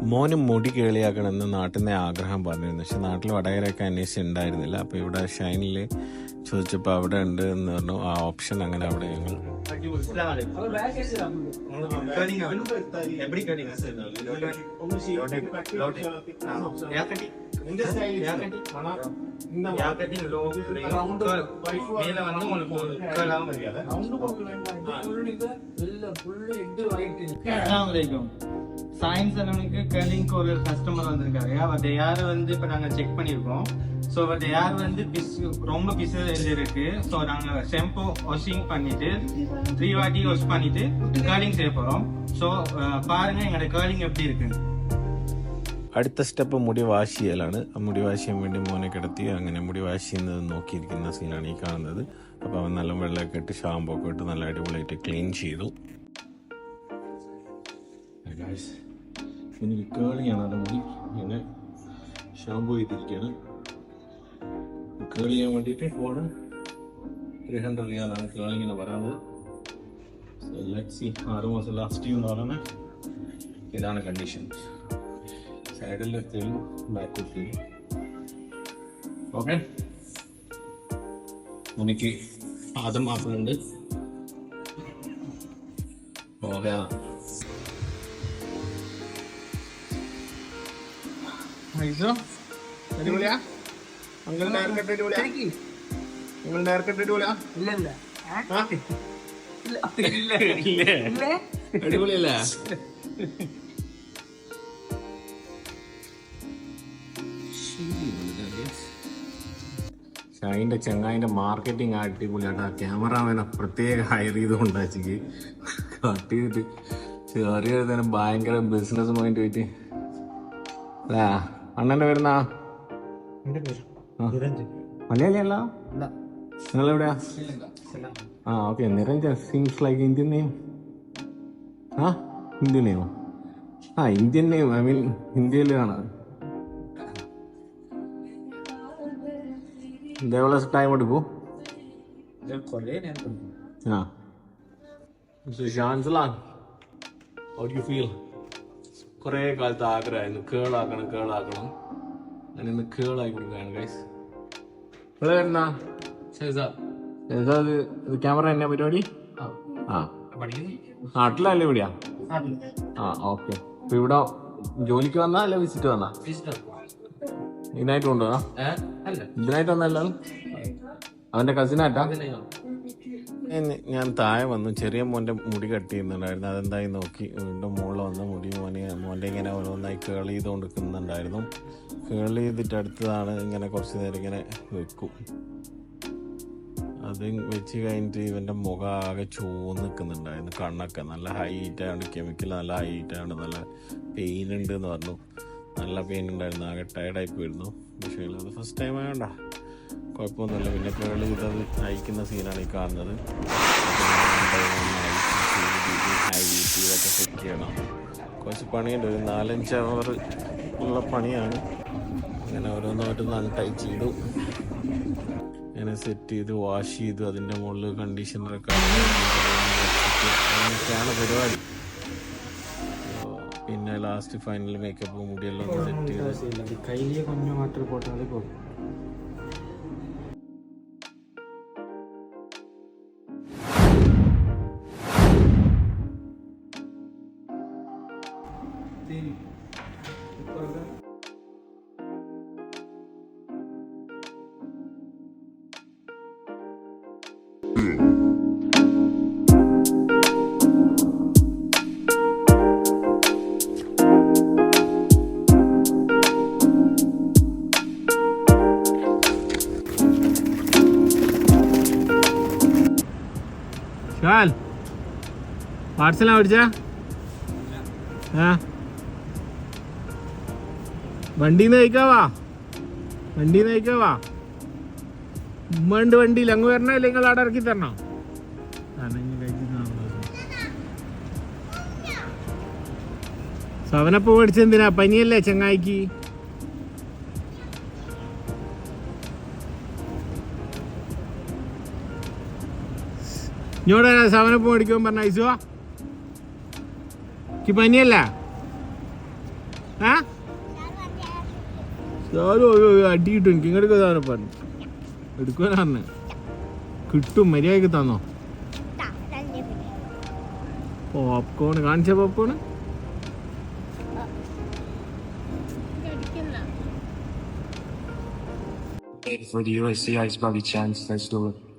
മോനും മുടി കേളിയാക്കണമെന്ന് നാട്ടിൽ നിന്ന് ആഗ്രഹം പറഞ്ഞിരുന്നു. പക്ഷെ നാട്ടിൽ വടകരയൊക്കെ അന്വേഷിച്ചിട്ടുണ്ടായിരുന്നില്ല. അപ്പോൾ ഇവിടെ ഷൈനിൽ ചോദിച്ചപ്പോൾ അവിടെ ഉണ്ട് എന്ന് പറഞ്ഞു. ആ ഓപ്ഷൻ അങ്ങനെ അവിടെ ഞങ്ങൾ சயின்ஸ் அலுவலுக்கு கேர்லிங்க்கு ஒரு கஸ்டமர் வந்திருக்காரு. அவர்கிட்ட யார் வந்து இப்போ நாங்கள் செக் பண்ணியிருக்கோம். ஸோ அவர்கிட்ட யார் வந்து ரொம்ப பிசு இருக்கு. ஸோ நாங்கள் ஷாம்பு வாஷிங் பண்ணிட்டு 3 வாட்டி வாஷ் பண்ணிட்டு கேர்லிங் செய்ய போகிறோம். ஸோ பாருங்க எங்களோட கேர்லிங் எப்படி இருக்குன்னு. അടുത്ത സ്റ്റെപ്പ് മുടി വാഷ് ചെയ്യലാണ്. മുടി വാഷ് ചെയ്യാൻ വേണ്ടി മോനെ കിടത്തി അങ്ങനെ മുടി വാഷ് ചെയ്യുന്നത് നോക്കിയിരിക്കുന്ന സീനാണ് ഈ കാണുന്നത്. അപ്പോൾ അവൻ നല്ല വെള്ളമൊക്കെ ഇട്ട് ഷാമ്പൂ ഒക്കെ ഇട്ട് നല്ല അടിപൊളിയായിട്ട് ക്ലീൻ ചെയ്തു. എനിക്ക് കേളിയാണ് അത് മുടി ഇങ്ങനെ ഷാമ്പൂ ചെയ്തിരിക്കുകയാണ്. കേൾ ചെയ്യാൻ വേണ്ടിയിട്ട് ഫോണ് 300 റിയാലാണ് കേളിങ്ങനെ പറയുന്നത്. 6 മാസം ലാസ്റ്റ് ചെയ്യുമെന്ന് പറയുന്നത്. ഇതാണ് കണ്ടീഷൻ. സൈഡിൽ എത്തിയും ബാക്ക് ഓക്കെ. എനിക്ക് ആദ്യം മാസമുണ്ട്. ഓക്കെ അടിപൊളിയാ. നിങ്ങളുടെ ഹെയർ കട്ട് അടിപൊളിയാ. നിങ്ങളുടെ ഹെയർ കട്ട് അടിപൊളിയാ. അടിപൊളിയല്ലേ? ഷൈൻ്റെ ചെങ്ങായിൻ്റെ മാർക്കറ്റിംഗ് അടിപൊളിയായിട്ട്. ആ ക്യാമറാമാനെ പ്രത്യേക ഹയർ ചെയ്തുകൊണ്ടാച്ചിക്ക് കട്ട് ചെയ്തിട്ട് ചെറിയ തന്നെ ഭയങ്കര ബിസിനസ് മൈൻഡ് പോയിട്ട്. അല്ലേ അണ്ണൻ്റെ പേരെന്നാ? മലയാളിയല്ല? നിങ്ങളെവിടെയാ? ആ okay. Niranjan seems like Indian name. ആ ഇന്ത്യൻ നെയിമോ? ആ ഇന്ത്യൻ നെയിം. ഐ മീൻ ഇന്ത്യയിലാണ്. ഇതേപോലെ ടൈം എടുക്കും. ആ ഷാൻസലാൻ, ഹൗ ഡു യു ഫീൽ? കുറേ കാലത്ത് ആഗ്രഹമായിരുന്നു കേളാക്കണം. ഞാൻ ഇന്ന് കേളായി കൊടുക്കുകയാണ് ഗൈസ്. ഇവിടെ വരുന്ന ഇത് ക്യാമറ എന്നാ പരിപാടി? ആ നാട്ടിലല്ലേ ഇവിടെയാ? ആ ഓക്കെ. അപ്പൊ ഇവിടെ ജോലിക്ക് വന്നാ അല്ല വിസിറ്റ് വന്നാ? ഇതിനായിട്ട് കൊണ്ടുവന്നാ? ഇതിനായിട്ട് വന്നല്ലോ. അവന്റെ കസിനായിട്ടാ? ഞാൻ താഴെ വന്നു. ചെറിയ മോൻ്റെ മുടി കട്ട് ചെയ്യുന്നുണ്ടായിരുന്നു. അതെന്തായി നോക്കി വീണ്ടും മുകളിൽ വന്ന മുടി മോൻ്റെ ഇങ്ങനെ ഓരോന്നായി കേൾ ചെയ്തുകൊണ്ടിരിക്കുന്നുണ്ടായിരുന്നു. കേൾ ചെയ്തിട്ട് അടുത്തതാണ് ഇങ്ങനെ കുറച്ച് നേരം ഇങ്ങനെ വെക്കും. അത് വെച്ച് കഴിഞ്ഞിട്ട് ഇവൻ്റെ മുഖം ആകെ ചുവന്ന് നിൽക്കുന്നുണ്ടായിരുന്നു. കണ്ണൊക്കെ നല്ല ഹൈറ്റായതുകൊണ്ട്, കെമിക്കൽ നല്ല ഹൈറ്റായതുകൊണ്ട് നല്ല പെയിൻ ഉണ്ട് എന്ന് പറഞ്ഞു. നല്ല പെയിൻ ഉണ്ടായിരുന്നു. ആകെ ടയർഡായി പോയിരുന്നു. പക്ഷേ അത് ഫസ്റ്റ് ടൈം ആയതുകൊണ്ടാ കുഴപ്പമൊന്നുമില്ല. പിന്നെ കേൾ ചെയ്തത് അയക്കുന്ന സീനാണ് ഈ കാണുന്നത്. ഇതൊക്കെ സെറ്റ് ചെയ്യണം. കുറച്ച് പണിയുണ്ട്. ഒരു 4-5 അവർ ഉള്ള പണിയാണ്. അങ്ങനെ ഓരോന്നോരോന്നാണ് ടൈറ്റ് ചെയ്തു. അങ്ങനെ സെറ്റ് ചെയ്ത് വാഷ് ചെയ്തു. അതിൻ്റെ മുകളിൽ കണ്ടീഷണറൊക്കെ അങ്ങനെയൊക്കെയാണ് പരിപാടി. പിന്നെ ലാസ്റ്റ് ഫൈനൽ മേക്കപ്പ് മുടിയെല്ലാം സെറ്റ് ചെയ്ത് കയ്യിലെ കൊഞ്ഞു മാത്രം പോട്ടാൽ പോകും. പാർസലാ മേടിച്ച? വണ്ടിന്ന് കഴിക്കാവാ? ഉമ്മണ്ട് വണ്ടിയിൽ. അങ്ങ് വരണോ ഇല്ല നിങ്ങൾ അവിടെ ഇറക്കി തരണോ? സവനപ്പ് മേടിച്ചെന്തിനാ? പനിയല്ലേ ചങ്ങായിക്ക്? ഇങ്ങോട്ട് സവനപ്പ് മേടിക്കുമ്പോൾ പറഞ്ഞ ഐസുവാ പനിയല്ല? ആ അടി കിട്ടും എനിക്ക് ഇങ്ങോട്ട് സാധനം പറഞ്ഞു എടുക്കുവാൻ പറഞ്ഞ കിട്ടും മര്യാദക്ക് തന്നോ പോപ്കോൺ കാണിച്ച popcorn For the USC Ice Bobby Chance, let's do it.